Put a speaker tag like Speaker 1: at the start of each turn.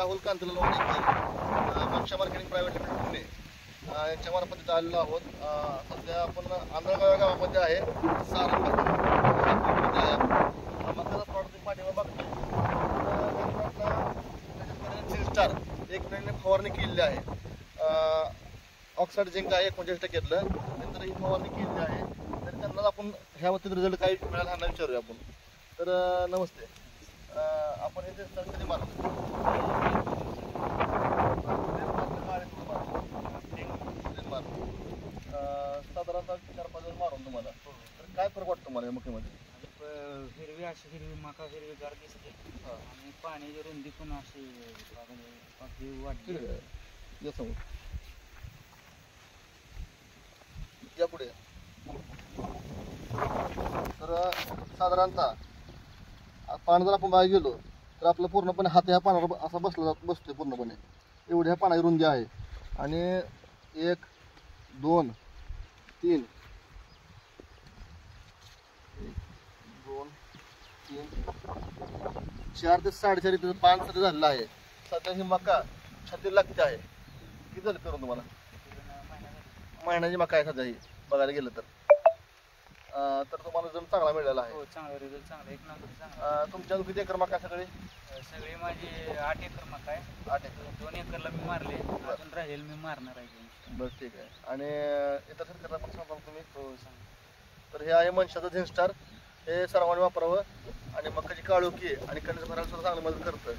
Speaker 1: Rahul Kantlal Wadekar, Moksha marketing private limited Pune यांच्या मार्फत इथं आलेलो आहोत. सध्या आपण आंधळगाव या गावामध्ये आहे. सारंगमध्ये आहे. मकाचा प्लॉट तुम्ही पाठीवर बघतो. स्टार एक महिन्याने फवारणी केलेली आहे. ऑक्साईड झिंक आहे 39%. नंतर ही फवारणी केलेली आहे. तर त्यांना आपण ह्या बाबतीत रिझल्ट काही मिळाला ह्यांना विचारूया आपण. तर नमस्ते, आपण हे स्टार कधी मारतो? साधारणतः 4-5 दिवस मारून तुम्हाला. तर काय फरक वाटतो तुम्हाला या मक्यामध्ये?
Speaker 2: हिरवी अशी हिरवी मका हिरवीगार दिसते आणि पाण्याची रुंदी पण अशी वाटते.
Speaker 1: या पुढे. तर साधारणतः पान जर आपण बाहेर गेलो तर आपलं पूर्णपणे हात ह्या पानावर असा बसतोय पूर्णपणे. एवढ्या पानाची रुंदी आहे. आणि 1 2 3 4 ते 4.5 इथं पान सध्या झालेलं आहे. सध्या ही मका छाती लागते आहे. किती झालं करून तुम्हाला? महिन्याची मका आहे सध्या ही बघायला गेलं तर. तर तुम्हाला रिझल्ट चांगला मिळालेला आहे.
Speaker 2: हो, चांगला रिझल्ट चांगला, एक नंबर चांगला.
Speaker 1: तुमच्या किती एकर मका सगळी?
Speaker 2: सगळी माझी 8 एकर मका आहे.
Speaker 1: 8 एकर.
Speaker 2: 2 एकरला मी मारले, अजून राहील मी मारणार आहे.
Speaker 1: बरं, ठीक आहे. आणि इतर शेतकऱ्यांना पण सांगा तुम्ही.
Speaker 2: हो, सांग.
Speaker 1: तर हे आहे मनशाचं झिंस्टार. हे सर्वांनी वापरावं. आणि मकाची काळोखी आणि कणीस भरायला सुद्धा चांगली मदत करतं.